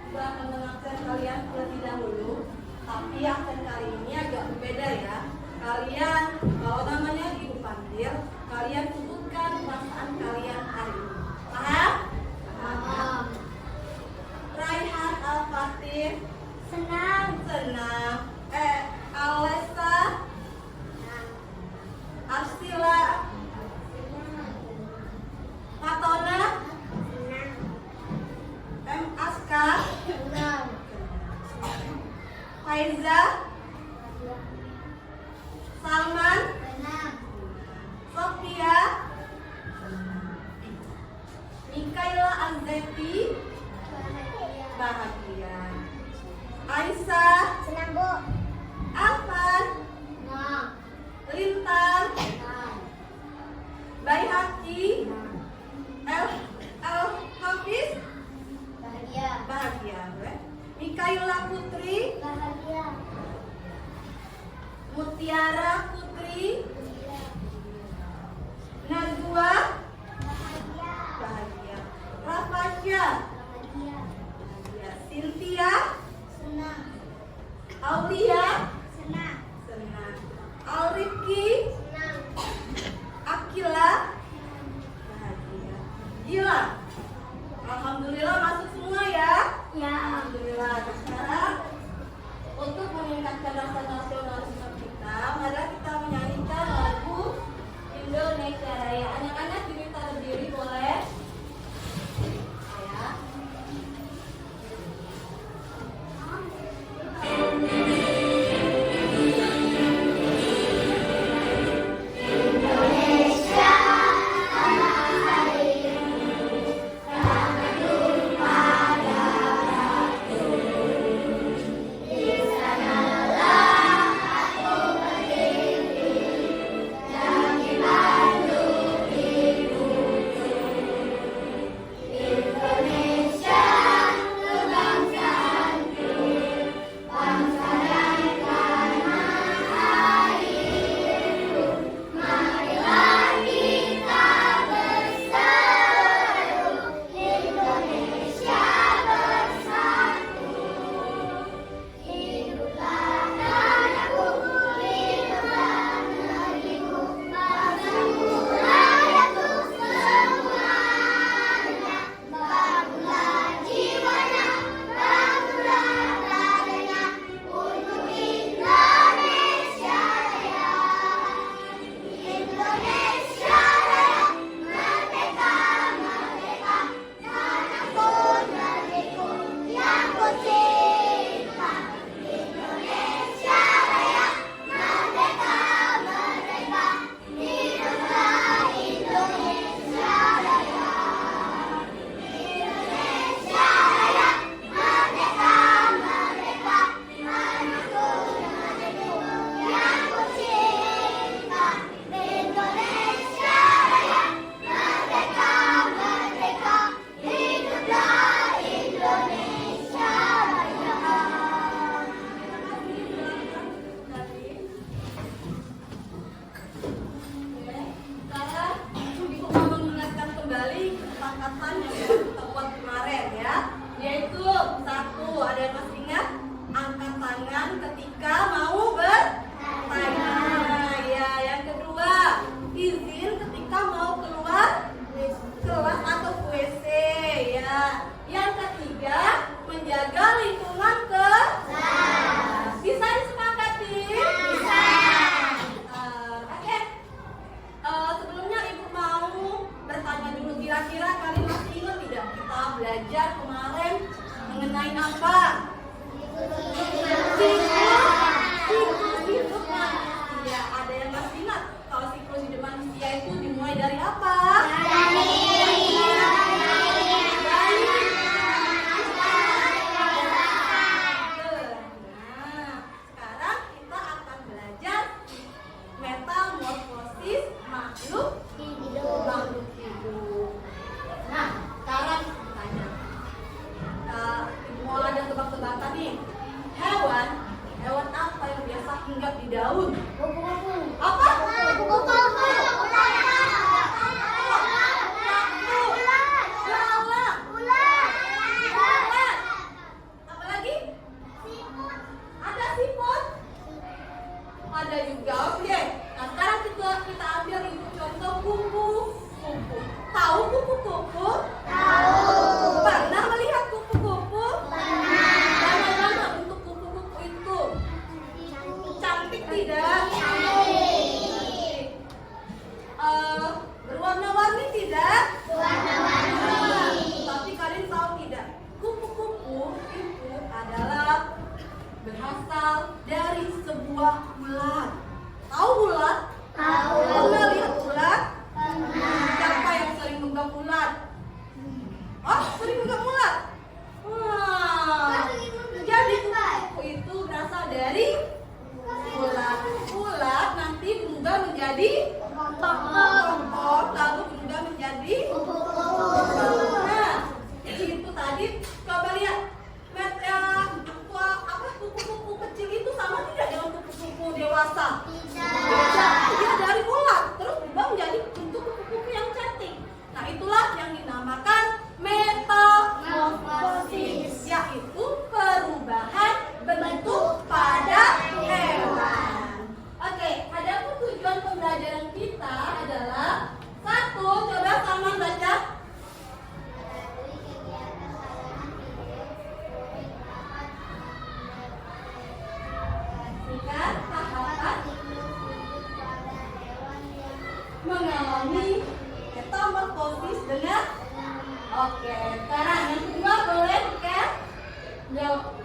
Saya akan mengajar kalian terlebih dahulu, tapi aksen kali ini agak berbeda ya. Kalian, kalau namanya Ibu panggil, kalian sebutkan perasaan kalian hari ini. Paham? Paham. Raihan Al-Fatih. Senang. Senang. Alesa. Arsila. Fatona. M. Aska. Senang. Faiza. Salman. Senang. Sofia. Mikaela Azeti. Bahagia. Aisyah. Senang, Bu. Afan. Senang. Lintang. Senang. Baihaqi. El Hafiz. Bahagia. Bahagia. Mikaela Putri. Bahagia. Mutiara Putri. Najwa. Bahagia. Bahagia. Rafasya. Bahagia. Bahagia. Cynthia. Senang. Aulia. Senang. Senang. Alrifki. Senang. Akila. Bahagia. Gila. Alhamdulillah masuk semua ya. Ya. Alhamdulillah. Sekarang untuk meningkatkan rasa nasionalisme kita, mari kita menyanyikan lagu Indonesia Raya. Anak-anak diminta berdiri boleh? Ya. sebuah ulat. Tahu ulat? Tahu. Pernah lihat ulat? Pernah. Siapa yang sering megang ulat? Oh, sering megang ulat? Wah. Jadi kupu-kupu itu berasal dari ulat. Ulat nanti berubah menjadi kelompok, lalu berubah menjadi nah, itu tadi coba lihat kupu-kupu kecil itu sama tidak dengan kupu-kupu dewasa? Tidak. Dia dari ulat terus berubah menjadi bentuk kupu-kupu yang cantik. Nah, itulah yang dinamakan metamorfosis, yaitu perubahan bentuk pada hewan. Oke, adapun tujuan pembelajaran kita adalah satu, coba sama baca. Sikat tahapan mengalami metamorfosis dengan oke. Sekarang yang kedua boleh kan? Jawab.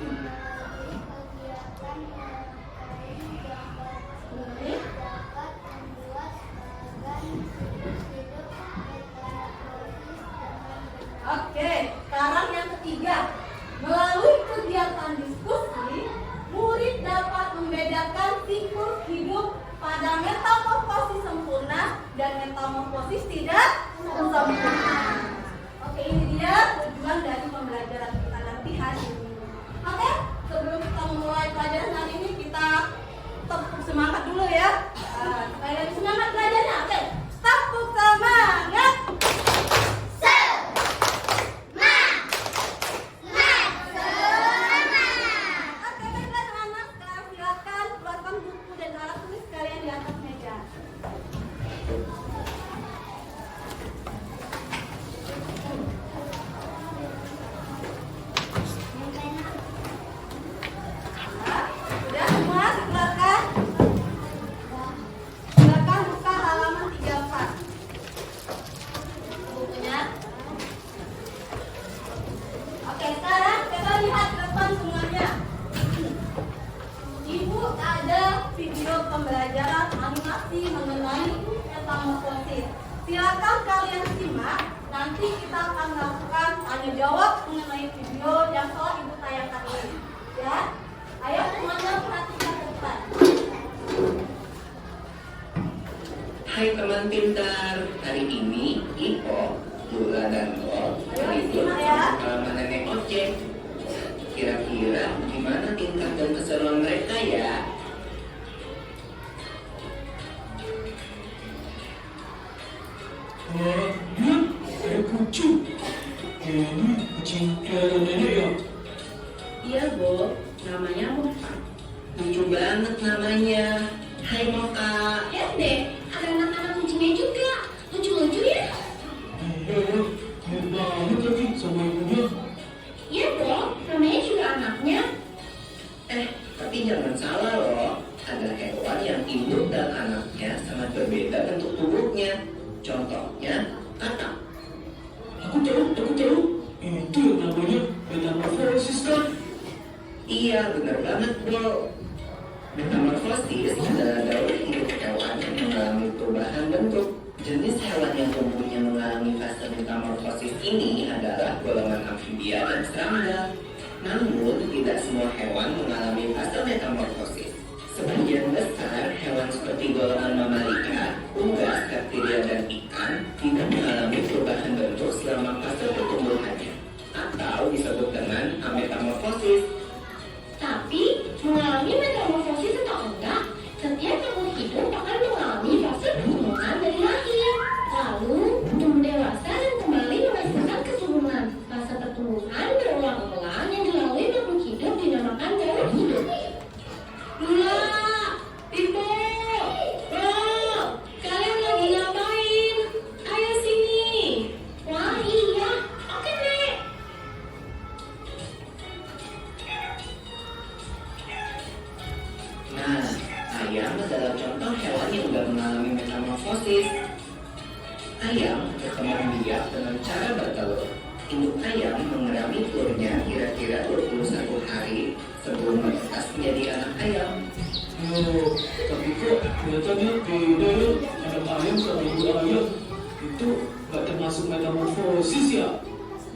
Oke, sekarang yang ketiga. Melalui kegiatan diskusi, murid dapat membedakan siklus hidup pada metamorfosis sempurna dan metamorfosis tidak sempurna. Oke, ini dia tujuan dari pembelajaran kita nanti hari ini. Oke, sebelum kita memulai pelajaran hari ini, kita tepuk semangat dulu ya. Supaya lebih semangat belajarnya. Oke, tepuk semangat. Oke, baiklah anak-anak. Sekarang silakan keluarkan buku dan alat tulis kalian di atas meja. Sudah semua dikeluarkan? Silakan buka halaman 34 bukunya. Oke, sekarang kita lihat ke depan semuanya. Ibu ada video pembelajaran animasi mengenai metamorfosis. Silakan kalian simak. Nanti kita akan melakukan tanya jawab mengenai video yang telah ibu tayangkan ini. Ya, ayo semuanya perhatikan ke depan. Hai teman pintar, hari ini Ipo, Lula, dan Gol berlibur ya. ke halaman nenek ojek. Kira-kira gimana tingkah dan keseruan mereka ya? Lihat, ada kucing. Ini kucing peliharaan nenek ya? Iya, Bo, namanya Moka. Lucu banget namanya. Hai Moka. Lihat deh, ada anak-anak kucingnya juga. Lucu-lucu ya? Iya, mirip banget lagi sama ibunya. Iya dong, namanya juga anaknya. Tapi jangan salah loh. Ada hewan yang induk dan anaknya sangat berbeda bentuk tubuhnya. Contohnya, katak. Aku tahu. Itu yang namanya metamorfosis kan? Iya, benar banget, Bro. Metamorfosis adalah daur hidup hewan yang mengalami perubahan bentuk. Jenis hewan yang tubuhnya mengalami fase metamorfosis ini adalah golongan amfibia dan serangga. Namun, tidak semua hewan mengalami fase metamorfosis. Sebagian besar hewan seperti golongan mamalia, unggas, bakteria, dan ikan tidak mengalami perubahan bentuk selama fase pertumbuhannya, atau disebut dengan ametamorfosis. Tapi, mengalami metamorfosis atau enggak, setiap makhluk hidup akan mengalami fase pertumbuhan dari lahir. Lalu, tumbuh dewasa dan kembali menghasilkan keturunan. Fase pertumbuhan berulang-ulang yang dilalui makhluk hidup dinamakan daur hidup. Lula, Ibu, Bro, kalian lagi ngapain? Ayo sini. Wah iya, oke Nek. Nah, ayam adalah contoh hewan yang sudah mengalami metamorfosis. Ayam berkembang biak dengan cara bertelur. Induk ayam mengerami telurnya kira-kira 21 hari sebelum menetas menjadi anak ayam. Oh, tapi kok kelihatannya beda ya. Anak ayam sama ibu ayam itu nggak termasuk metamorfosis ya?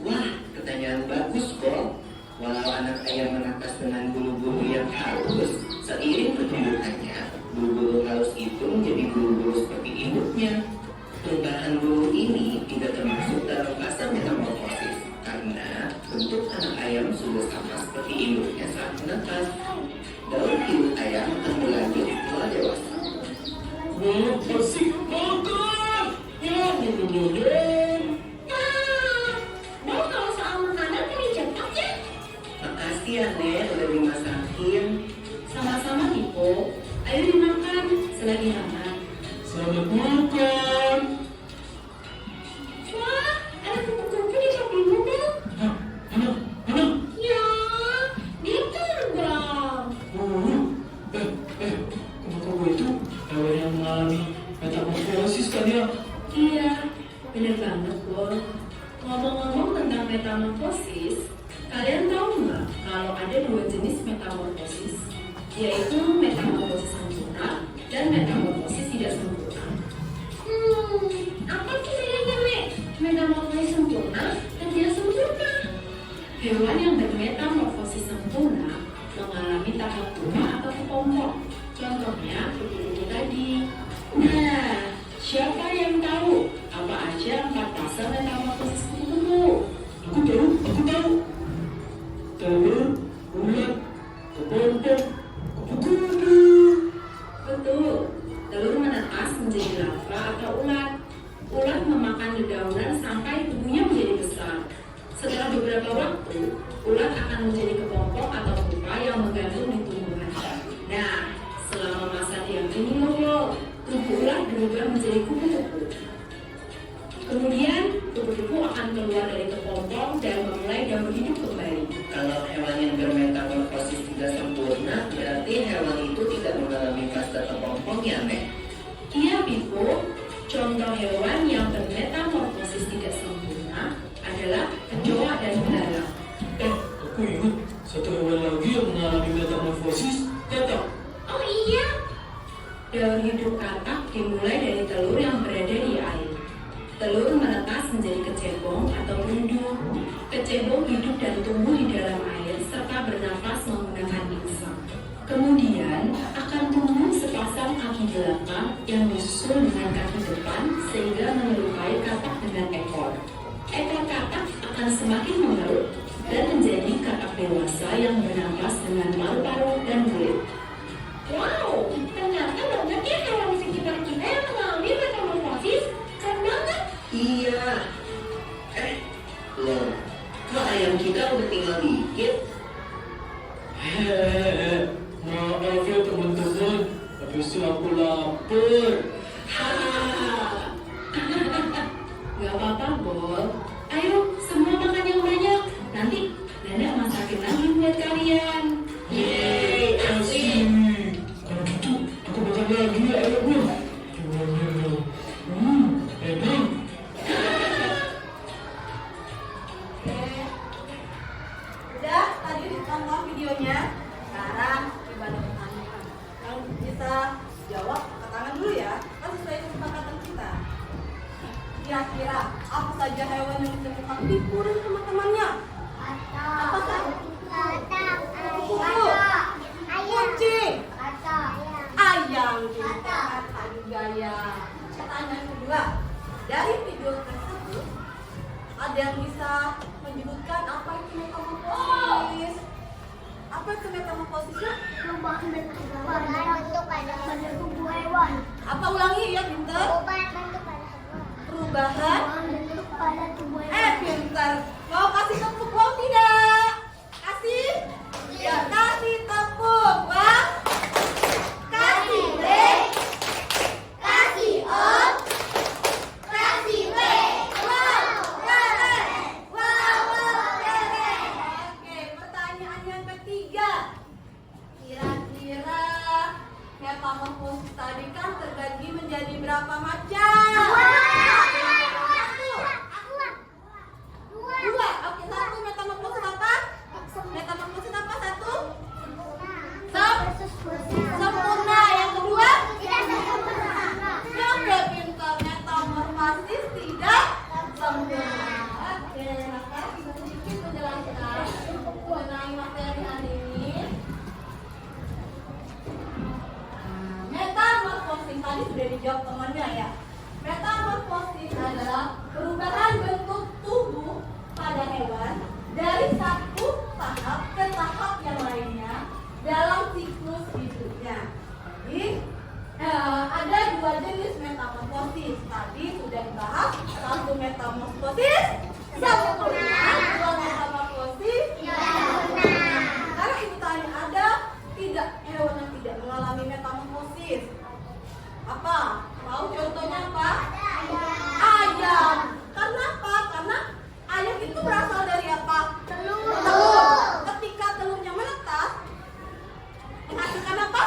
Wah, pertanyaan bagus kok. Walau anak ayam menetas dengan bulu-bulu yang halus, seiring pertumbuhannya, bulu-bulu halus itu menjadi bulu-bulu seperti induknya. Perubahan bulu ini tidak termasuk dalam fase metamorfosis karena bentuk anak ayam sudah sama seperti induknya saat menetas. Daun hidup ayam akan berlanjut setelah dewasa. Wah, asik makan! Ya, Mau kalau soal makanan paling cepat ya? Makasih ya, Nek, udah dimasakin. Sama-sama, Pipo. Ayo dimakan selagi hangat. Selamat makan! Wah, ada kupu-kupu di sampingmu, Bel. Hah? Mana? Ya, dia terbang. Oh, kupu-kupu itu hewan yang mengalami metamorfosis kan ya? Iya, bener banget, Bol. Ngomong-ngomong tentang metamorfosis, kalian tahu nggak kalau ada dua jenis metamorfosis, yaitu metamorfosis sempurna dan metamorfosis tidak sempurna. Apa sih bedanya, Mek? Metamorfosis sempurna dan tidak sempurna. Hewan yang bermetamorfosis sempurna mengalami tahap tua atau kepompong. Contohnya kupu-kupu tadi. Nah, siapa yang tahu apa aja 4 fase metamorfosis kupu-kupu? Aku tahu. Telur, ulat, kepompong, kupu-kupu. Betul, telur menetas menjadi larva atau ulat. Ulat memakan dedaunan sampai tubuhnya menjadi besar. Setelah beberapa waktu, ulat akan menjadi kepompong atau pupa yang menggantung di tumbuhan. Nah, selama masa diam ini loh, tubuh ulat berubah menjadi kupu-kupu. Kemudian, kupu-kupu akan keluar dari kepompong dan memulai daur hidup kembali. Kalau hewan yang bermetamorfosis tidak sempurna, berarti hewan itu tidak mengalami fase kepompong ya, Nek? Iya, Pipo. Contoh hewan yang bermetamorfosis tidak sempurna adalah kecoa dan belalang. Aku ingat satu hewan lagi yang mengalami metamorfosis, katak. Oh iya, daur hidup katak dimulai dari telur yang berada di air. Telur menetas menjadi kecebong atau rundu. Kecebong hidup dan tumbuh di dalam air serta bernafas menggunakan insang. Kemudian akan tumbuh sepasang kaki belakang yang disusul dengan kaki depan sehingga menyerupai katak dengan ekor. Ekor katak akan semakin mengerut dan menjadi katak dewasa yang bernafas dengan paru-paru dan kulit. Wow, ternyata banyak ya hewan di sekitar kita yang mengalami metamorfosis. Keren banget. Iya. Loh, kok ayam kita udah tinggal dikit? Hehehe, maaf ya teman-teman, habis itu aku lapar. Gak apa-apa, Bol. Ayo, semua makan yang banyak. Nanti Nenek masakin lagi buat kalian. Yeay, asik. Kalau gitu, aku makan lagi ya ayamnya. Enak. Udah, tadi ditonton videonya. Sekarang ibadah pertanyaan. Yang bisa jawab angkat tangan dulu ya. Kan sesuai kesepakatan kita. Kira-kira apa saja hewan yang ditemukan Pipo dan teman-temannya? Apa kan? Kucing, ayam, kata juga ya. Pertanyaan kedua, dari video tersebut ada yang bisa menyebutkan apa itu metamorfosis? Apa itu metamorfosisnya? Perubahan bentuk pada tubuh hewan. Apa ulangi ya, pinter? Perubahan bentuk pada hewan. Perubahan? Bentuk pada tubuh hewan. Pinter. Mau kasih tepuk mau tidak? Kasih? Ya, kasih tepuk. Wah. Kasih B. Kasih O. Kasih B. Wow, keren. Wow, keren. Oke, pertanyaan yang ketiga. Kira-kira metamorfosis tadi kan terbagi menjadi berapa macam? Dua. Oke, satu metamorfosis apa? Metamorfosis apa satu? Sempurna. dijawab temannya ya. Metamorfosis adalah perubahan bentuk tubuh pada hewan dari satu tahap ke tahap yang lainnya dalam siklus hidupnya. Jadi ada dua jenis metamorfosis. Tadi sudah dibahas, satu metamorfosis sempurna, dua metamorfosis sempurna. Sekarang ibu tanya, ada tidak hewan yang tidak mengalami metamorfosis? Apa? Mau contohnya apa? Ayam. Kenapa? Karena ayam itu berasal dari apa? Telur. Ketika telurnya menetas, menghasilkan apa?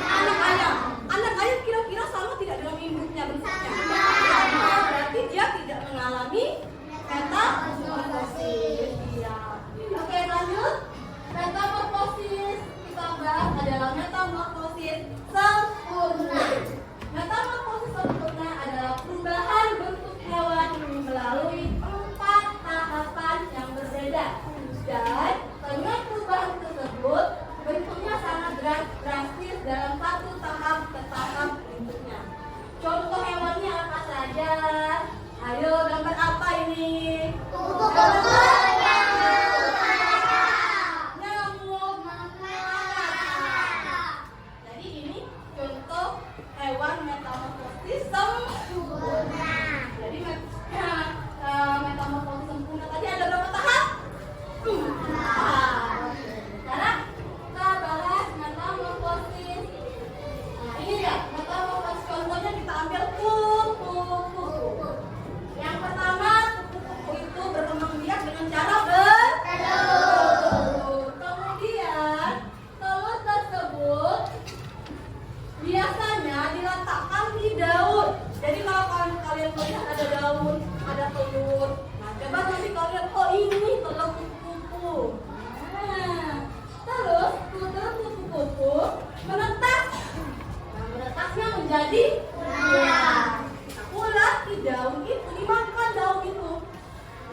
Anak ayam. Anak ayam kira-kira sama tidak dengan induknya bentuknya? Berarti dia tidak mengalami metamorfosis. Iya. Oke, lanjut. Metamorfosis kita bahas adalah metamorfosis sempurna. Metamorfosis sempurna adalah perubahan bentuk hewan melalui 4 tahapan yang berbeda. Dan dengan perubahan tersebut bentuknya sangat drastis dalam satu tahap ke tahap berikutnya. Contoh hewannya apa saja? Ayo, gambar apa ini? Nyamuk. Jadi ini contoh hewan metamorfosis sempurna. Jadi metamorfosis sempurna tadi ada berapa tahap? Sekarang kita bahas metamorfosis. Nah, ini ya metamorfosis, contohnya kita ambil kupu-kupu. Yang pertama, kupu-kupu itu berkembang biak dengan cara bertelur. Kemudian telur tersebut biasanya diletakkan di daun. Jadi kalau kalian melihat ada daun, ada telur. Nah, coba nanti kalian, oh ini telur kupu-kupu. Nah, terus telur kupu-kupu menetas. Nah, menetasnya menjadi ulat. Ulat di daun itu dimakan daun itu.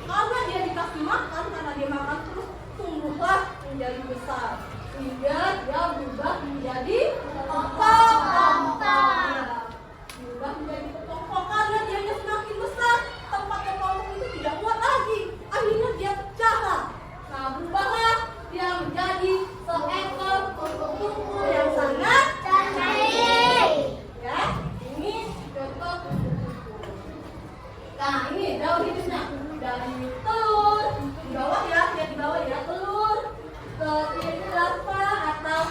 Karena dia dikasih makan, karena dia makan terus tumbuhlah menjadi besar. Sehingga dia berubah menjadi kepompong. Berubah menjadi kepompong karena dia semakin besar. Tempat kepompong itu tidak muat lagi. Akhirnya dia pecah. Nah, berubahlah dia menjadi seekor kupu-kupu yang sangat cantik. Ya, ini contoh kupu-kupu. Nah, ini daun hidupnya dari telur. Di bawah ya, lihat di bawah ya, telur. Ini larva atau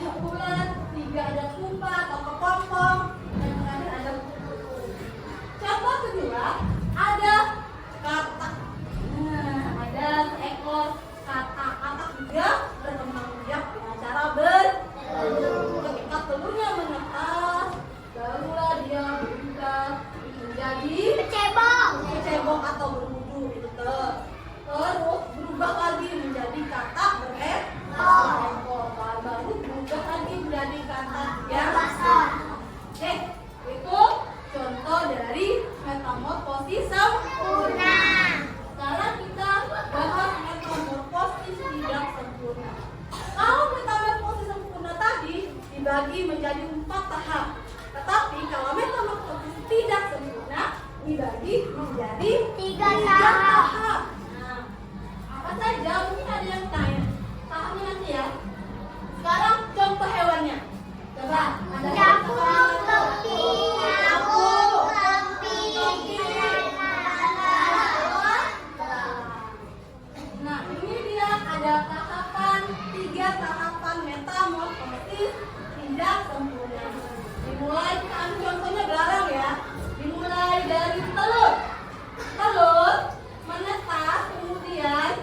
ulat, 3 ada pupa atau kepompong, dan terakhir ada kupu-kupu. Contoh kedua ada katak. Nah, ada seekor katak. Katak juga berkembang biak dengan cara bertelur. Ketika telurnya menetas, barulah dia berubah menjadi kecebong atau berbudu itu terus berubah lagi menjadi katak berekor, baru berubah lagi menjadi katak yang besar. Oke, itu contoh dari metamorfosis sempurna. Sekarang kita bahas metamorfosis tidak sempurna. Kalau metamorfosis sempurna tadi dibagi menjadi 4 tahap, tetapi kalau metamorfosis tidak sempurna dibagi menjadi 3 tahap. Nah, apa saja? Mungkin ada yang tanya. Tahapnya nanti ya. Sekarang contoh hewannya. Coba. Ada Nah, ini dia ada tahapan, 3 tahapan metamorfosis tidak sempurna. Dimulai, contohnya belarang ya. Dimulai dari telur. Telur menetas, kemudian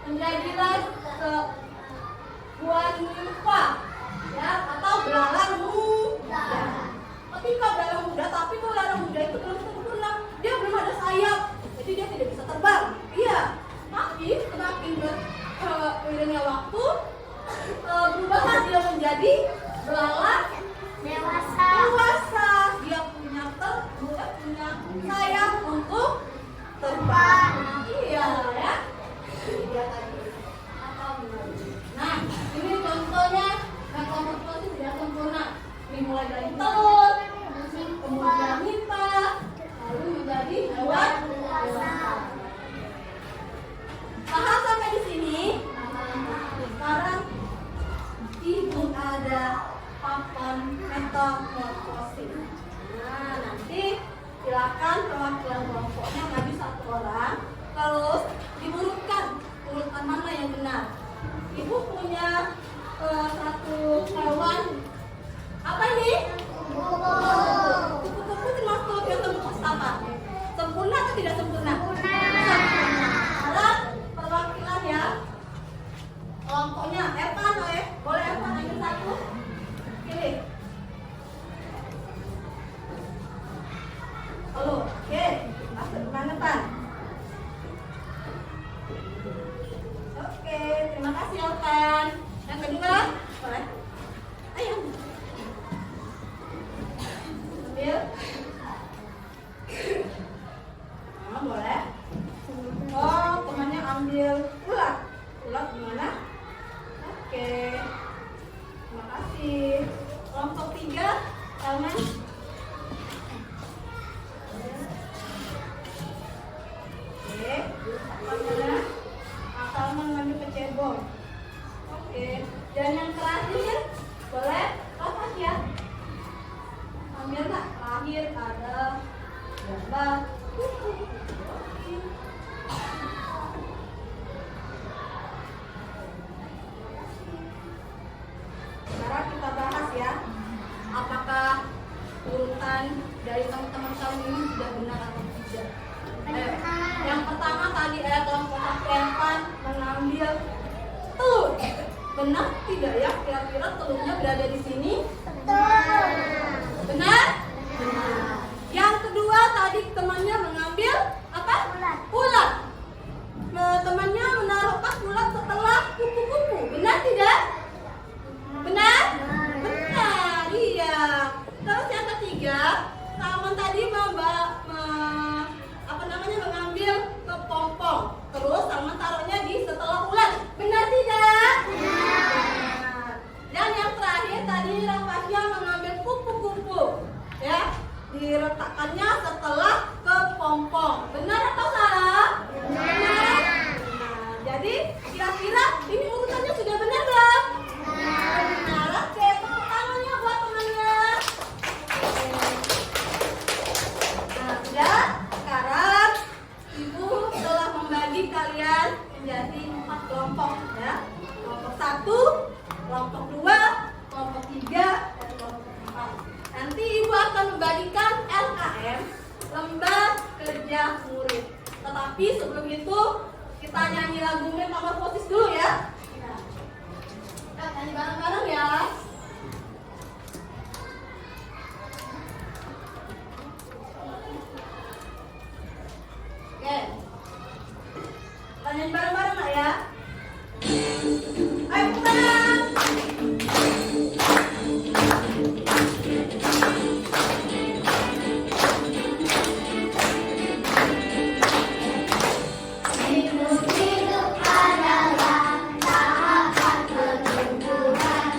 menjadilah sebuah nimfa, ya, atau belarang muda. Ketika belarang muda, tapi belarang muda itu belum sempurna, dia belum ada sayap, jadi dia tidak bisa terbang. Iya, tapi semakin beriringnya waktu, berubahlah dia menjadi belalang dewasa. Dia punya sayap untuk terbang. Iya ya. Ini dia tadi. Nah, ini contohnya metamorfosis tidak sempurna. Dimulai dari telur, kemudian sekarang ibu ada papan metamorfosis. Nah, nanti silakan perwakilan kelompoknya maju satu orang, terus diurutkan urutan mana yang benar. Ibu punya satu hewan. Apa ini? Kupu-kupu termasuk yang termasuk apa? Sempurna atau tidak sempurna? Sekarang perwakilan ya kelompoknya Evan, boleh Evan ambil satu, pilih. Halo, oke, masuk kemana Pan? Oke, terima kasih Evan. Yang kedua, boleh? Ayo. Ambil. Nah, boleh. Oh, temannya ambil ulat. Ulat gimana? Oke. Terima kasih. Kelompok 3, Elman. Oke. Mana? Salman ngambil kecebong. Oke. Dan yang terakhir, boleh? Apa ya? Ambil nggak? Terakhir ada gambar kupu. Sekarang kita bahas ya, apakah urutan dari teman-teman kami ini sudah benar atau tidak. Yang pertama tadi kelompok Evan mengambil telur. Benar tidak ya? Kira-kira telurnya berada di sini? Betul. Benar? Benar. Yang kedua tadi temannya mengambil apa? Ulat. Temannya menaruh ulat setelah kupu-kupu. Benar tidak? Benar? Benar, iya. Terus yang ketiga, Salman tadi mengambil kepompong. Terus Salman taruhnya di setelah ulat. Benar tidak? Benar. Dan yang terakhir tadi Rafasya mengambil kupu-kupu, ya, diletakkannya setelah kepompong. Benar atau salah? Benar. Nah, jadi kira-kira ini urutannya sudah benar belum? Benar. Oke, tepuk tangannya buat temannya. Nah, sudah. Sekarang Ibu telah membagi kalian menjadi 4 kelompok, ya. Kelompok 1, kelompok 2, kelompok 3, dan kelompok 4. Nanti Ibu akan membagikan LKM, lembar kerja murid. Tetapi sebelum itu kita nyanyi lagu Metamorfosis dulu ya. Kita nyanyi bareng-bareng ya. Oke. Kita nyanyi bareng-bareng lah ya. Ayo pulang. Hidup adalah tahapan pertumbuhan.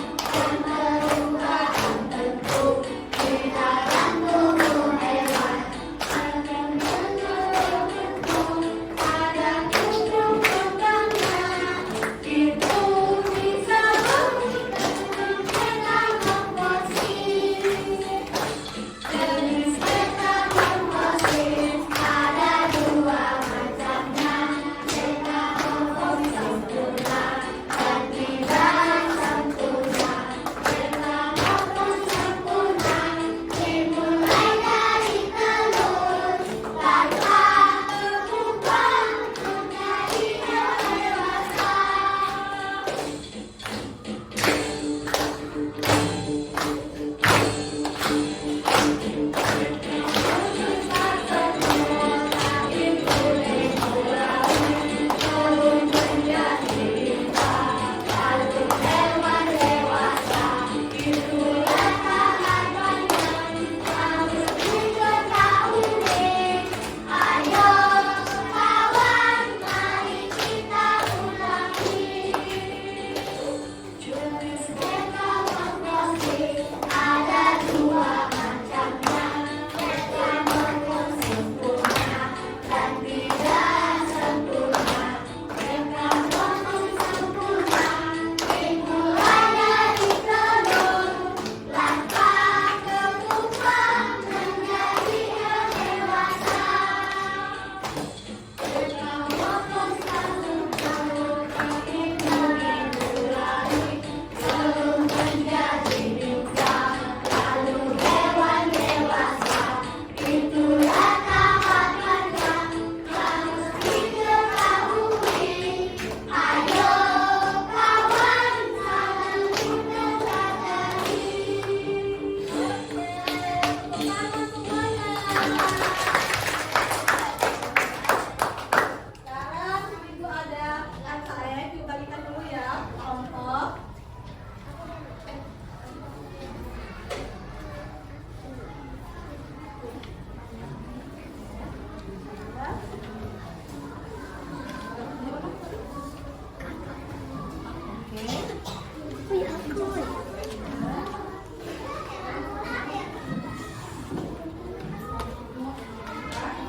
Wih, aku.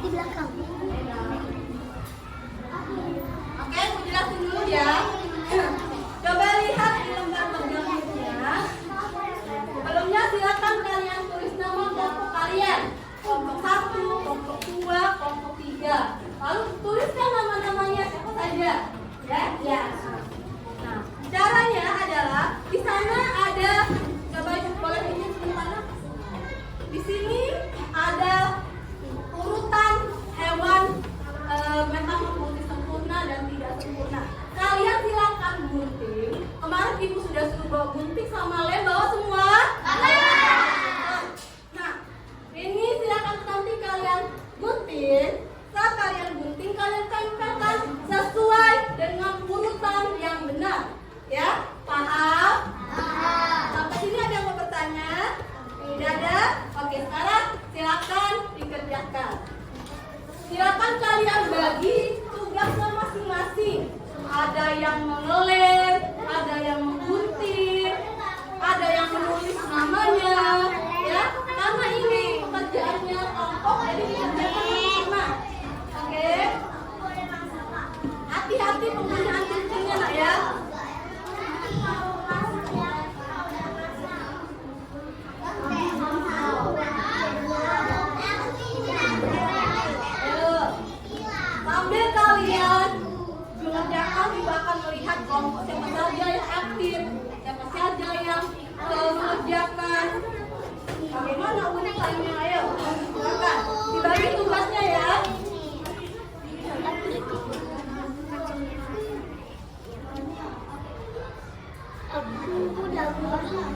Di belakang. Oke, aku jelasin dulu ya. Coba lihat di lembar penjelasannya. Sebelumnya silakan kalian tulis nama kelompok kalian. Kelompok 1, kelompok 2, kelompok 3. Lalu tuliskan nama-namanya siapa saja. Ya? Ya. Nah, caranya adalah di sana ada, coba boleh ini sebentar. Di sini ada urutan hewan metamorfosis sempurna dan tidak sempurna. Kalian silakan gunting. Kemarin ibu sudah suruh bawa gunting sama lem, bawa semua? Nah, ini silakan nanti kalian gunting. Saat kalian gunting, kalian tempelkan sesuai dengan urutan yang benar. Ya, paham? Sampai sini ada yang mau bertanya? Tidak ada? Oke, sekarang silakan dikerjakan. Silakan kalian bagi tugasnya masing-masing. Ada yang mengelem, ada yang menggunting, ada yang menulis namanya, ya. Karena ini pekerjaannya kelompok, jadi dikerjakan bersama. Oke. Hati-hati penggunaan guntingnya, nak ya. Sambil kalian mengerjakan, ibu akan melihat kelompok siapa saja yang aktif, siapa saja yang mengerjakan. Bagaimana urutannya? Ayo, silakan dibagi tugasnya ya.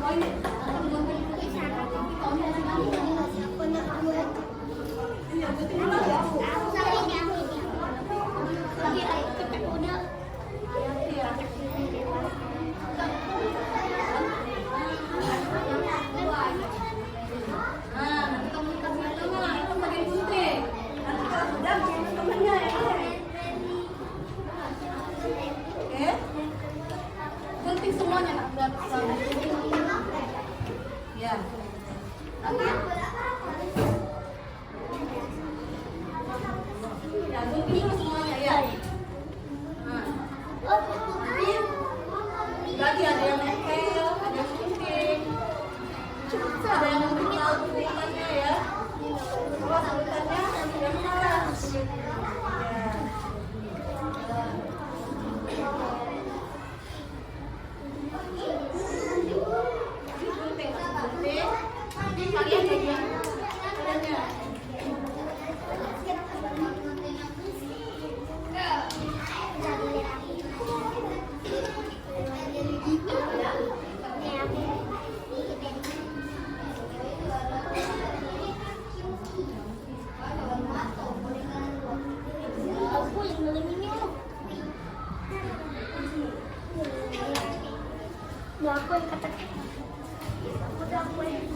Oh, ini. Ini yang gunting dulu ya. Gunting semuanya, nak. Ya. Ya, gunting semuanya ya. Bagi ada yang nempel, ada yang gunting, ada yang gunting urutannya ya. Awas urutannya yang salah. Kalian bagian caranya. Aku yang ngelem ini. Nah, aku yang kata. Udah aku yang.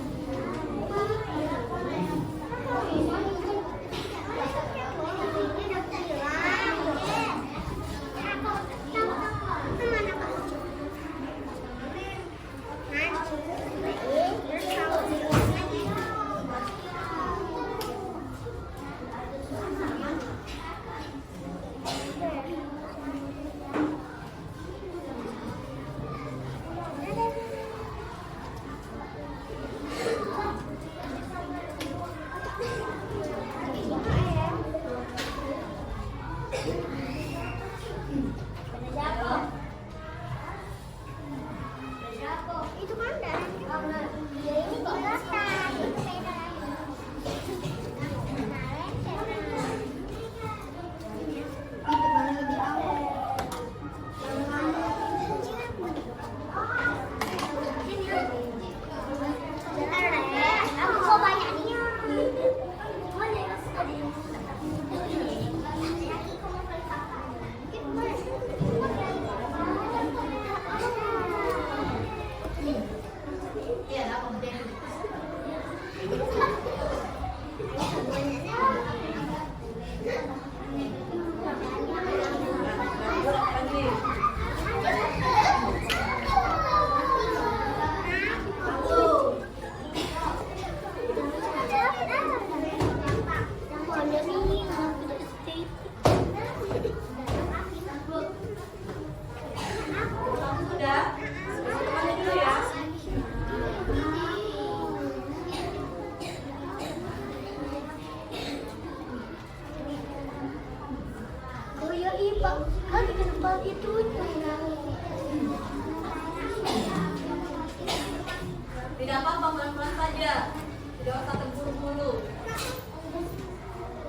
Tidak apa-apa, pelan-pelan saja. Tidak usah terburu-buru.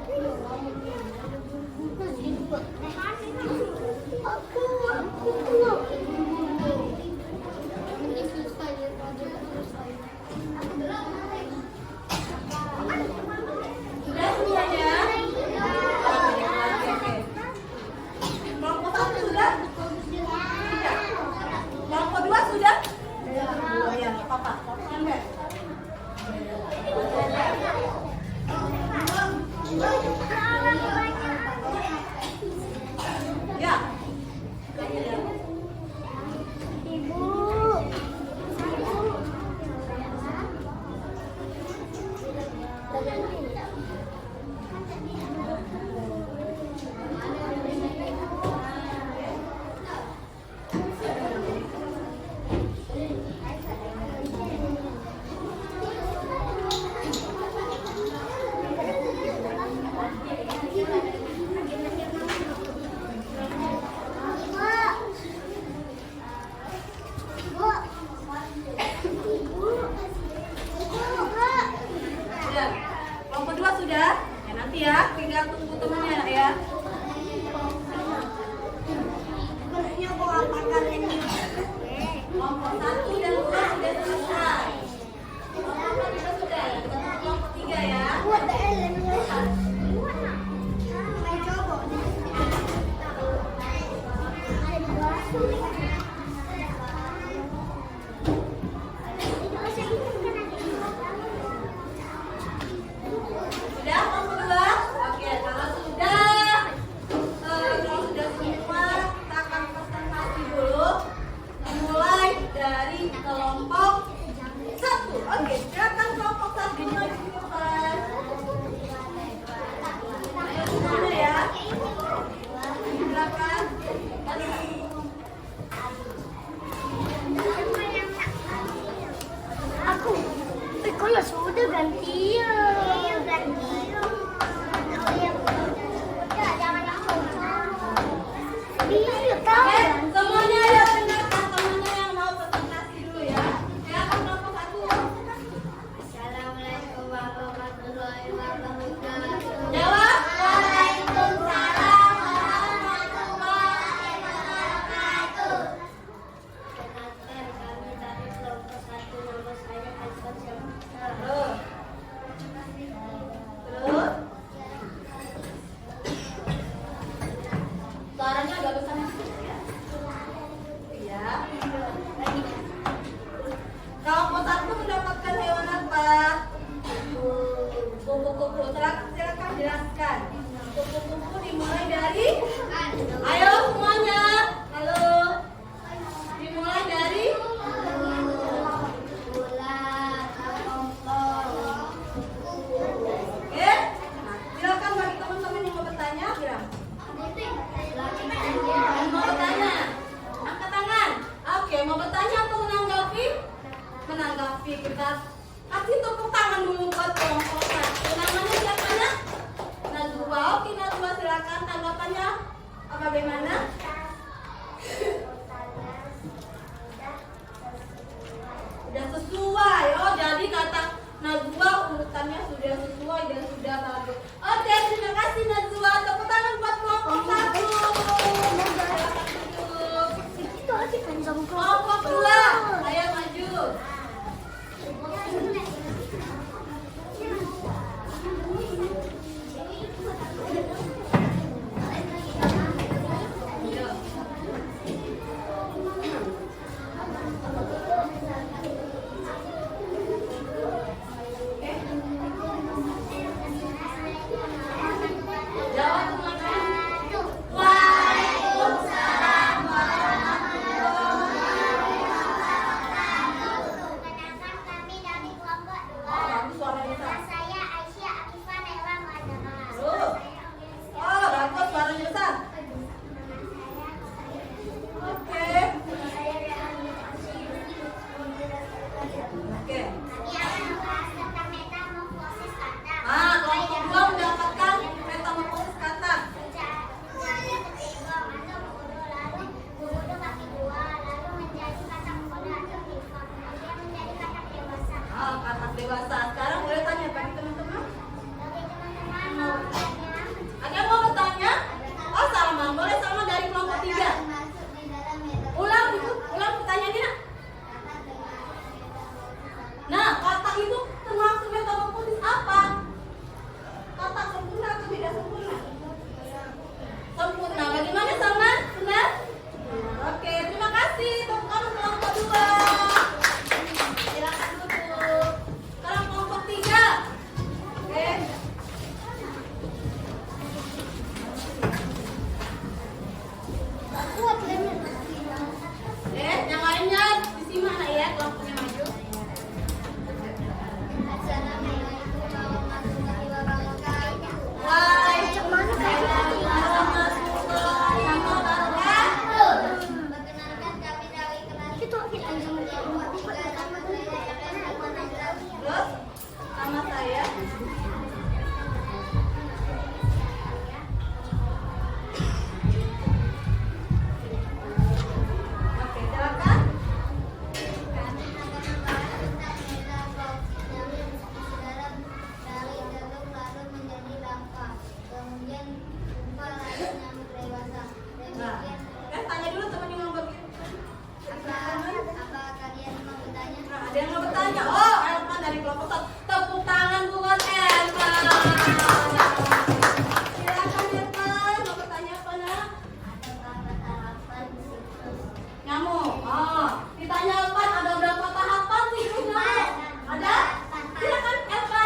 Sudah semuanya? Oke. Kelompok 1 sudah? Tidak. Kelompok 2 sudah? Oh ya, nggak apa-apa. Ambil. Ya. Sudah. Kelompok 2 sudah? Ya nanti ya, tinggal tunggu temennya ya. Kelompok 1 dan 2 sudah selesai. Kelompok 3 sudah. Kita tunggu kelompok 3 ya. Sudah kelompok 2? Oke, kalau sudah semua, kita akan presentasi dulu. Mulai dari kelompok 1. Oke, silakan kelompok 1 maju ke depan. Ayo semuanya ya. Silakan. Aku, kalau sudah gantian. Iya, tahu. Oke, semuanya ya dengarkan temannya yang mau presentasi dulu ya. Silakan kelompok 1. Assalamualaikum warahmatullahi wabarakatuh. Jawab. Waalaikumsalam warahmatullahi wabarakatuh. Perkenalkan, kami dari kelompok 1, nama saya Hasan Syamsa. Terus. Terus. Suaranya agak besar ya. Iya. Kelompok 1 mendapatkan hewan apa? Kupu-kupu. Silakan jelaskan. Kupu-kupu dimulai dari? Ayo semuanya. Halo. Dimulai dari? Oke. Nah, silakan bagi teman-teman yang mau bertanya, bilang. Mau bertanya? Angkat tangan. Oke, mau bertanya atau menanggapi? Menanggapi. Kita kasih tepuk tangan dulu buat kelompok 1. Namanya siapa ya? Najwa. Oke, Najwa silakan tanggapannya. Apa bagaimana? Sudah sesuai. Oh, jadi kata Najwa urutannya sudah sesuai dan sudah bagus. Oke, terima kasih Najwa. Tepuk tangan buat kelompok 1. Itu aja kan sama Kelompok 2, ayo maju. Jawab semuanya. Waalaikumsalam warahmatullahi wabarakatuh. dewasa. Sekarang boleh tanya bagi teman-teman. Ada yang mau bertanya? Oh, Salma. Boleh Salma dari kelompok 3. Ulang pertanyaannya. Nah, kata itu termasuk metamorfosis apa? Kata sempurna atau tidak sempurna? Sempurna. Bagaimana Salma? Benar? Oke, terima kasih. Tepuk tangan kelompok 2. Silakan duduk. Sekarang kelompok 3. Oke. Yang lainnya disimak nak ya, kelompoknya maju. Terus sama saya. Oke, silakan. Nah, tanya dulu teman yang mau begitu. Nah, ada yang mau bertanya. Oh, Elva dari kelompok 1. Tepuk tangan buat Elva. Silakan Elva, mau bertanya apa nak? Nyamuk. Oh, ditanya Elva ada berapa tahapan sih nyamuk? Ada? Silakan Elva.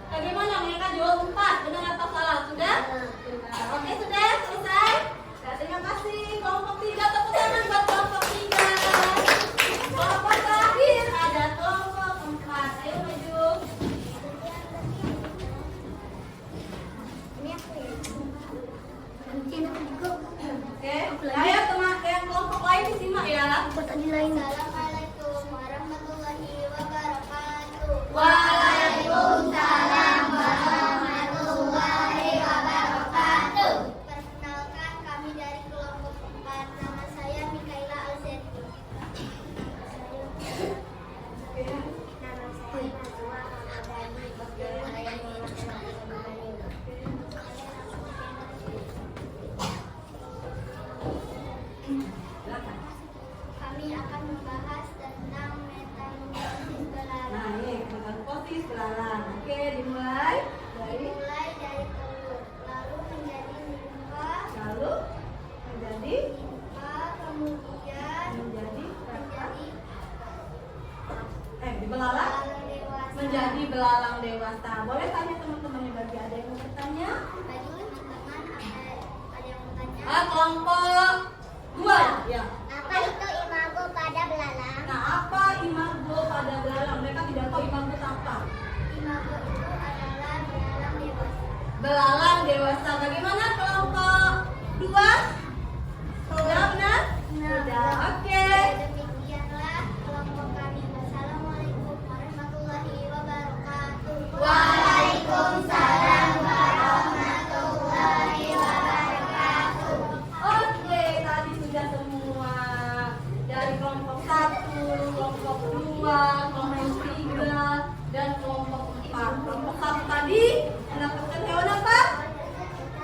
Bagaimana mereka jawab 4? Benar atau salah? Sudah? Oke, sudah selesai. Ya, terima kasih. Kelompok 3, tepuk tangan buat kelompok 3. Kelompok terakhir ada kelompok 4. Ayo maju. Oke, ayo teman yang kelompok lain disimak ya. Assalamualaikum warahmatullahi wabarakatuh. Waalaikumsalam warahmatullahi wabarakatuh. Perkenalkan, kami dari kelompok 4. Nama saya Mikaela Alzeti. Nama saya Najwa Ramadhani. Kami akan membahas tentang metamorfosis belalang. Nah, ini metamorfosis belalang. Oke, dimulai dari Dimulai dari telur, lalu menjadi nimfa, lalu menjadi kemudian menjadi menjadi di belalang belalang dewasa. menjadi belalang dewasa. Boleh tanya teman-teman bagi ada yang mau bertanya? Bagi teman-teman ada yang mau tanya? Kelompok 2 ya. Apa itu imago pada belalang? Nah, apa imago pada belalang? Mereka tidak tahu imago itu apa. Imago itu adalah belalang dewasa. Belalang dewasa. Bagaimana kelompok 2? Sudah benar? Sudah. Oke. Demikianlah kelompok kami. Wassalamualaikum warahmatullahi wabarakatuh. Waalaikumsalam warahmatullahi wabarakatuh. Oke, tadi sudah semua dari kelompok 1, kelompok 2, kelompok 3, dan kelompok 4. Kelompok 1 tadi mendapatkan hewan apa?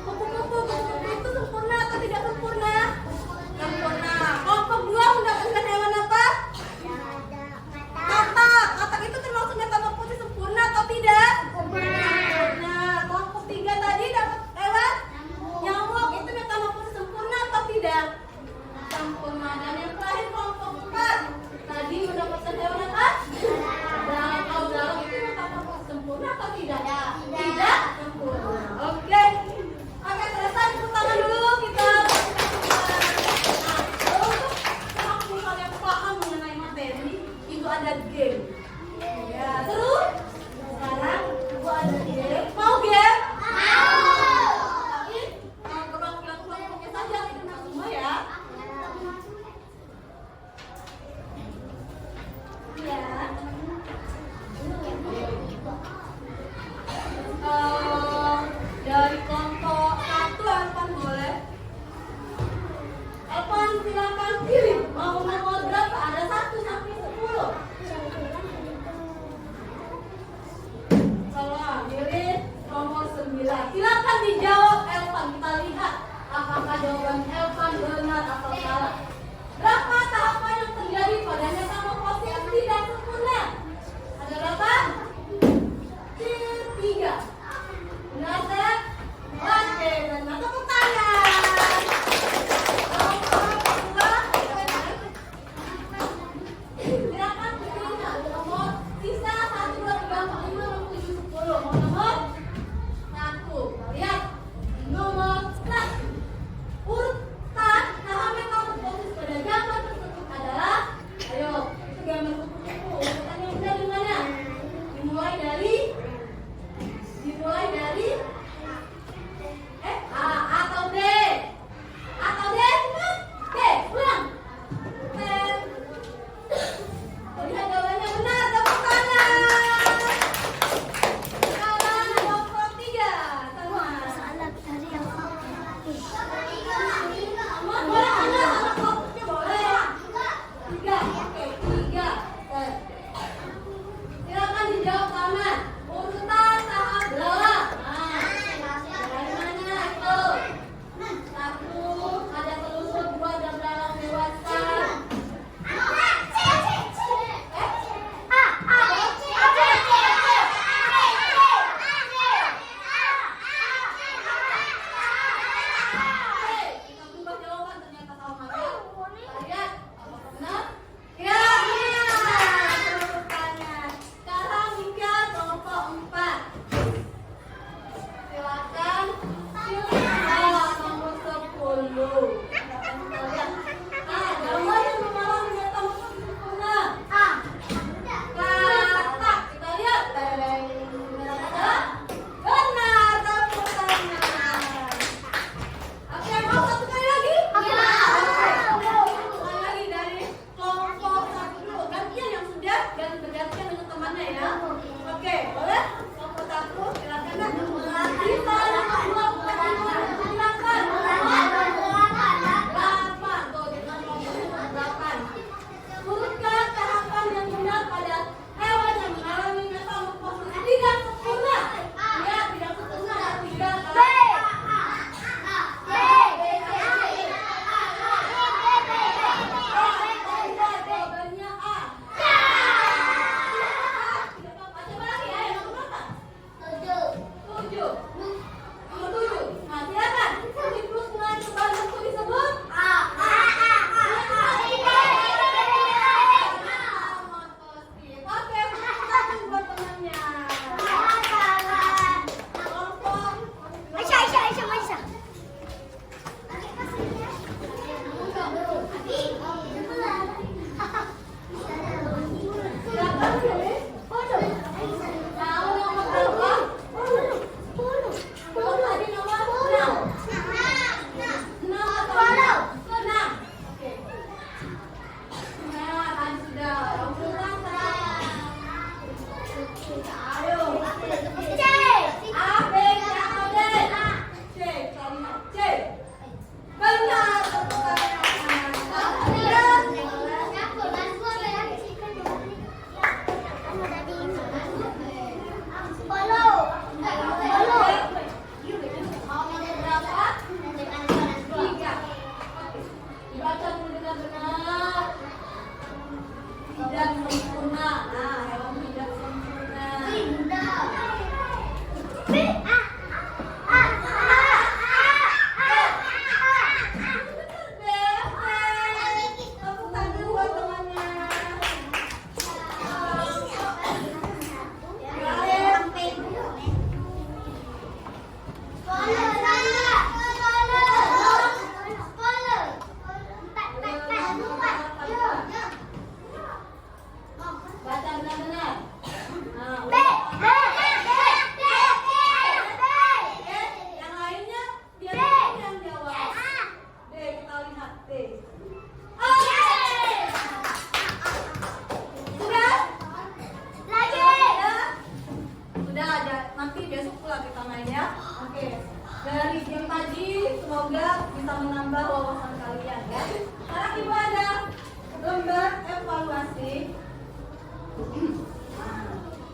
Kupu-kupu. Kupu-kupu itu sempurna atau tidak sempurna? Sempurna. Kelompok 2 mendapatkan hewan apa? Katak. Katak itu termasuk metamorfosis sempurna atau tidak? Sempurna. Kelompok 3 tadi dapat hewan? Nyamuk. Itu metamorfosis sempurna atau tidak? Sempurna. Dan yang terakhir kelompok 4 tadi mendapatkan hewan apa? Belalang. Kalau belalang itu metamorfosis sempurna atau tidak? Tidak sempurna. Oke. Oke, selesai. Tepuk tangan dulu kita. Nah, untuk kalian paham mengenai materi, itu ada game. Ya, seru? Sekarang ibu ada game. Mau game? Tapi perwakilan kelompoknya saja, tidak semua ya. Ya. Dari kelompok 1 Elvan boleh. Elvan silakan pilih mau nomor berapa? Ada 1 sampai 10.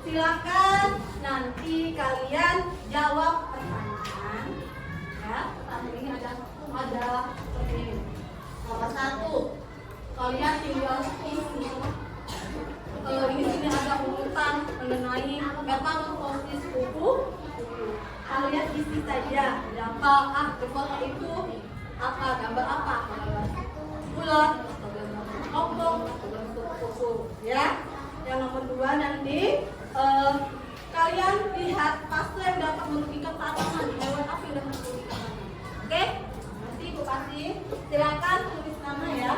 Silakan nanti kalian jawab pertanyaan. Ya, pertanyaan ini ada seperti ini. Nomor 1, kalian tinggal isi. Di sini ada urutan mengenai metamorfosis kuku. Kalian isi saja. Apa di foto itu? Apa gambar apa? Gambar bulat atau gambar ompong atau gambar kuku? Ya. Yang nomor 2 nanti kalian lihat paste yang dapat menunjukkan pasangan hewan apa yang dapat menunjukkan. Oke? Nanti Ibu kasih. Silakan tulis nama ya.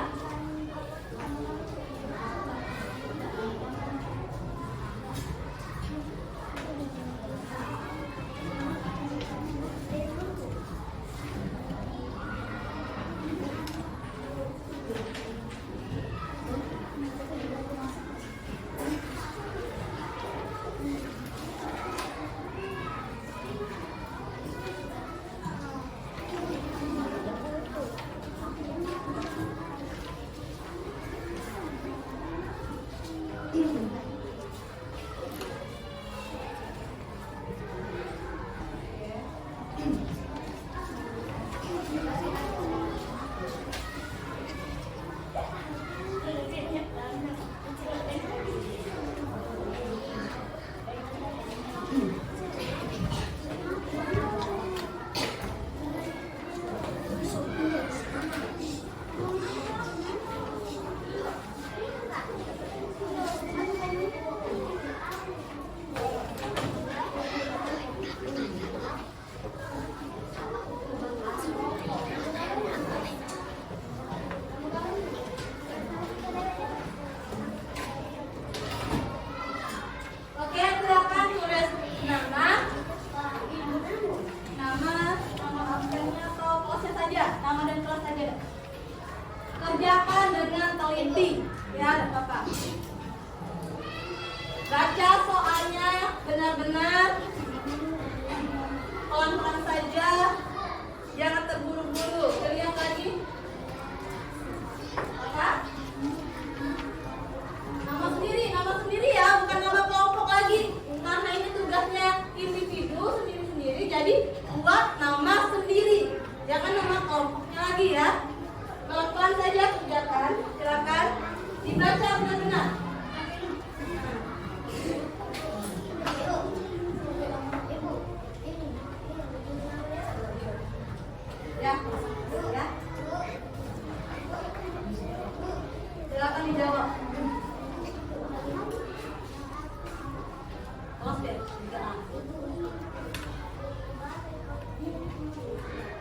Kerjakan dengan teliti, ya, Bapak. Baca soalnya benar-benar, pelan-pelan saja, jangan terburu-buru. Lihat lagi, Bapak. Nama sendiri ya, bukan nama kelompok lagi. Karena ini tugasnya individu sendiri-sendiri, jadi buat nama sendiri, jangan nama kelompoknya lagi ya. Pelan-pelan saja kerjakan, silakan dibaca benar-benar. Ya, ya. Silakan dijawab. Oke,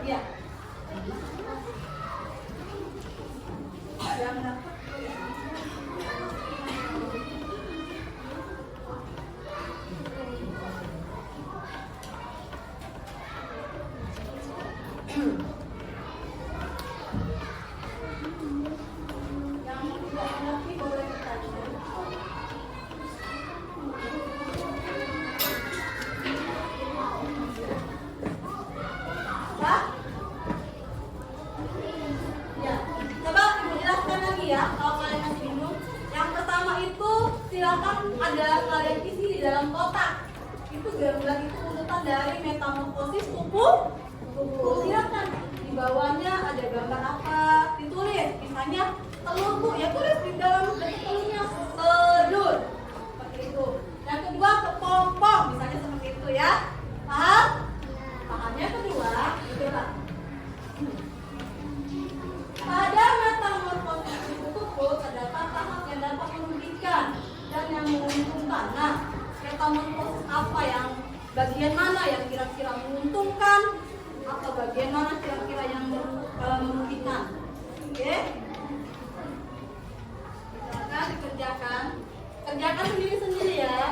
ya. Silakan ada kalian isi di dalam kotak. Itu gambar itu urutan dari metamorfosis kuku. Silakan di bawahnya ada gambar apa, ditulis. Misalnya telur Bu, ya tulis di dalam telurnya telur. Seperti itu. Yang kedua kepompong, misalnya seperti itu ya. Paham? Pahamnya kedua, gitu Pak. Pada metamorfosis kuku terdapat tahap yang dapat merugikan dan yang menguntungkan. Nah, metamorfosis apa yang bagian mana yang kira-kira menguntungkan atau bagian mana kira-kira yang merugikan? Oke? Silakan dikerjakan. Kerjakan sendiri-sendiri ya.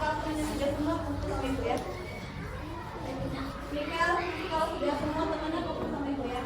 kalau temannya sudah semua kumpul sama ibu ya. Mikael, kalau sudah semua temannya kumpul sama ibu ya.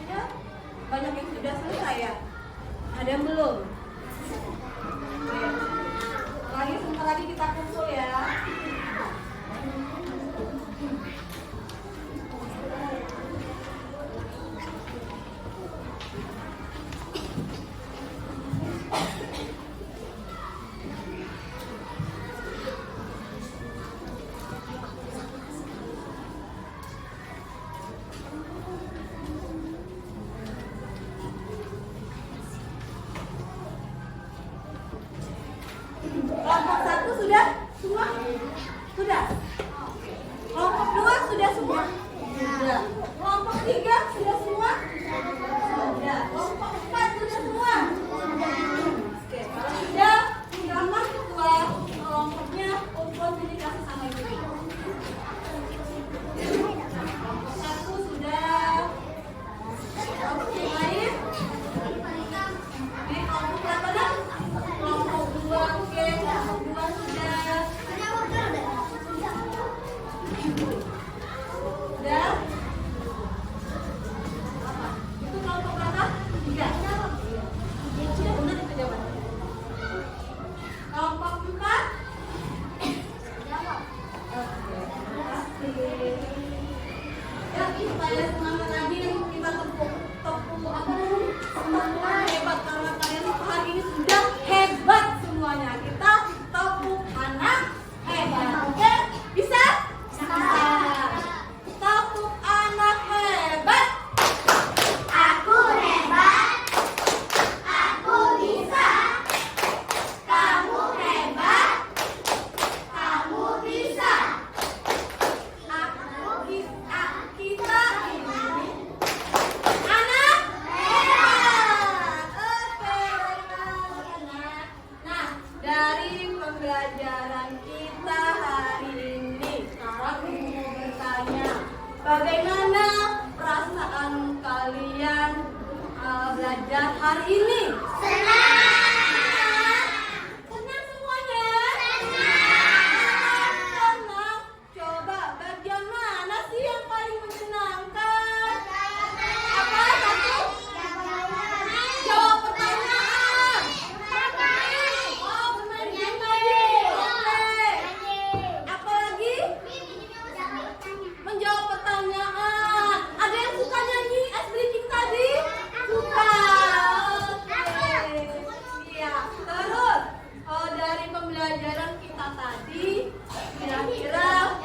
Sudah? Banyak yang sudah selesai ya? Ada yang belum? Oke. Lagi sebentar lagi kita kumpul ya. Kelompok 1 sudah semua? Sudah? Kelompok 2 sudah semua? Sudah. Kelompok 3 sudah semua? Sudah. Kelompok 4 sudah semua? Oke, kalau sudah, selamat ketua kelompoknya kumpul sini kasih sama ibu. Kelompok 1 sudah. Kelompok yang lain? Oke, kelompok berapa dah? Kelompok 2, oke. Kelompok 2 sudah. Sudah? Apa? Itu kelompok berapa? 3. Sudah benar itu jawabannya. Kelompok 4? Oke, terima kasih. Ya, supaya semangat lagi kita tepuk apa namanya? Semangat hebat karena kalian hari ini sudah hebat semuanya. Kita tepuk anak hebat. Oke? Bisa? Bisa. Tepuk anak hebat. Aku hebat. Aku bisa. Kamu hebat. Kamu bisa. Aku bisa. Kita ini anak hebat. Oke, anak. Nah, dari pembelajaran kita hari ini, sekarang Ibu mau bertanya, bagaimana perasaan kalian belajar hari ini? Senang. Senang semuanya? Senang. Coba bagian mana sih yang paling menyenangkan? Apa? Satu? Jawab pertanyaan. Oh, bermain game tadi. Oke. Apa lagi? Menjawab pertanyaan. Ada yang suka nyanyi ice breaking tadi? Suka. Oke. Iya. Terus, dari pembelajaran kita tadi, kira-kira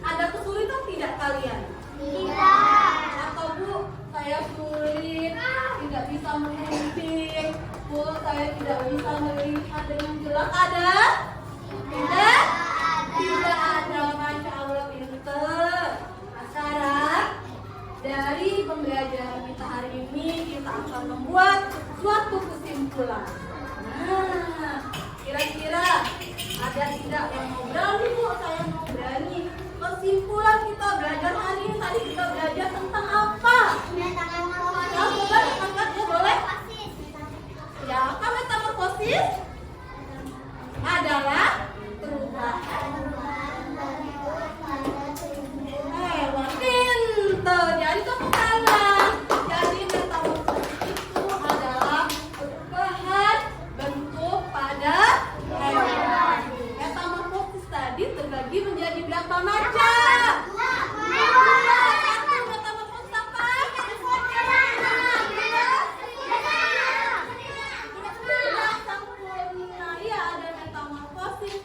ada kesulitan tidak kalian? Atau Bu, saya sulit, tidak bisa mengintip. Bu, saya tidak bisa melihat dengan jelas. Ada? Tidak? Tidak ada. Masya Allah, pinter. Nah, sekarang dari pembelajaran kita hari ini, kita akan membuat suatu kesimpulan. Nah, kira-kira ada tidak yang mau berani? Bu, saya mau berani. Kesimpulan kita belajar hari ini, tadi kita belajar tentang apa? Ya, boleh angkat ya, boleh? Ya, apa metamorfosis? Adalah perubahan hewan. Pinter. Jadi tepuk tangan. Jadi metamorfosis itu adalah perubahan bentuk pada hewan. Metamorfosis tadi terbagi menjadi berapa macam? Satu, metamorfosis apa? Sempurna. Iya, ada metamorfosis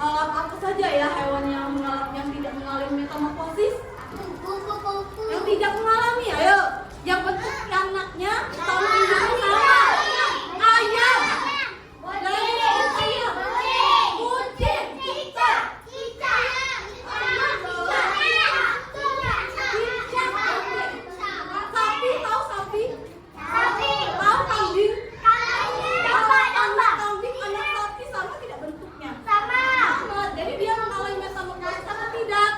apa saja ya hewan yang tidak mengalami metamorfosis? Kupu-kupu. Yang tidak mengalami, ayo. Yang bentuk anaknya sama induknya sama. Ayam. Ayam. Kucing. Sapi, tahu sapi? Tahu kambing? Anak kambing, anak sapi sama tidak bentuknya? Sama. Jadi dia mengalami metamorfosis atau tidak?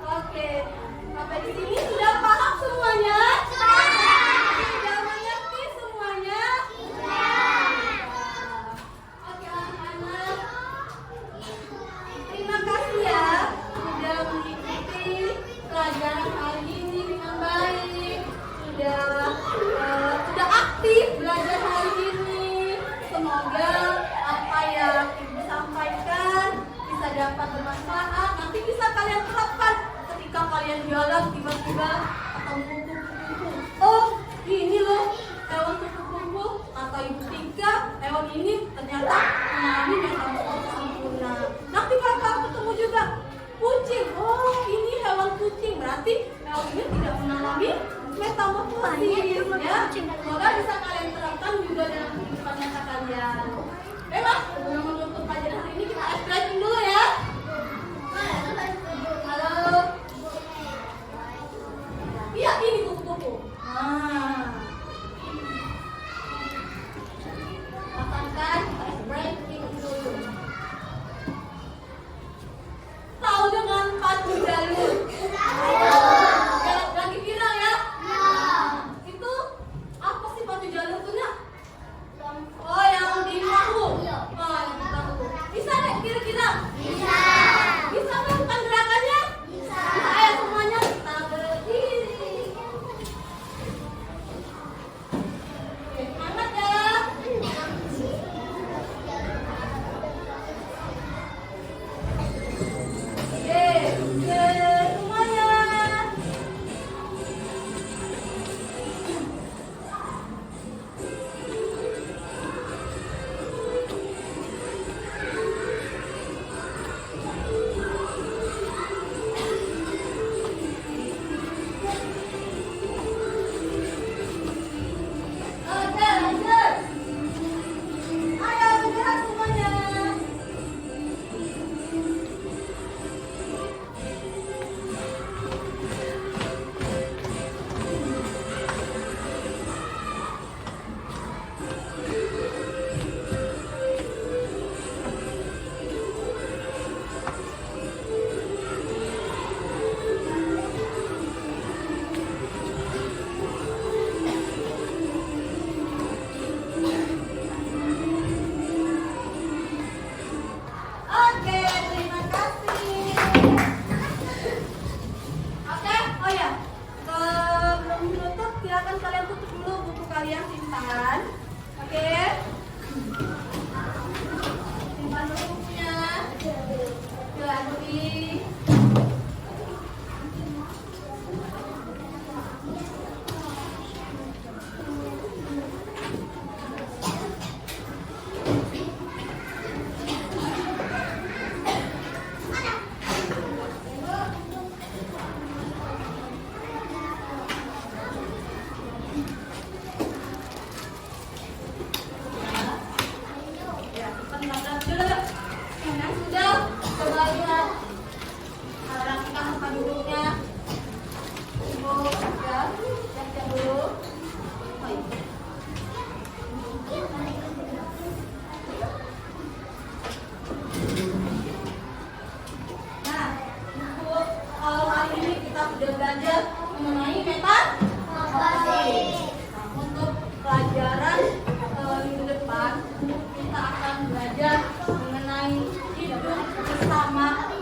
Oke. Sampai di sini sudah paham semuanya? Sudah mengerti semuanya? Oke anak-anak. Terima kasih ya sudah mengikuti pelajaran hari ini dengan baik. Sudah aktif belajar hari ini. Semoga apa yang Ibu sampaikan bisa dapat bermanfaat. Nanti bisa kalian terapkan ketika kalian jalan tiba-tiba atau kupu-kupu. Oh, ini loh hewan kupu-kupu atau Ibu Tika. Hewan ini ternyata mengalami metamorfosis sempurna. Nanti kakak ketemu juga kucing. Oh, ini hewan kucing. Berarti hewan ini tidak mengalami metamorfosis. Ya, semoga bisa kalian terapkan juga dalam kehidupan nyata kalian. Mas, sebelum menutup pelajaran hari ini kita explain dulu ya. Halo. Iya, ini kupu-kupu. Nah. Makan, breaking dulu. Tahu dengan pacu jalur? Lagi viral ya? Itu apa sih pacu jalur punya? Oh, yang di paku. Oh, yang di paku. Bisa deh kira-kira? Bisa. Bisa melakukan gerakannya? Bisa. Ayo semuanya kita berdiri. Oke, semangat ya. Oke, semuanya. Oke, lanjut. Ayo bergerak semuanya. Oke, terima kasih. Oke, oh ya, sebelum menutup, silakan kalian tutup dulu buku kalian, simpan. Oke, simpan dulu bukunya. Lagi. Ya, simpan dulu. Yang sudah, coba lihat. Rapikan tempat duduknya. Ibu, ya, siap-siap dulu. Oh, iya. Nah, hari ini kita sudah belajar mengenai metamorfosis. Nah, untuk pelajaran minggu depan kita akan belajar mengenai hidup bersama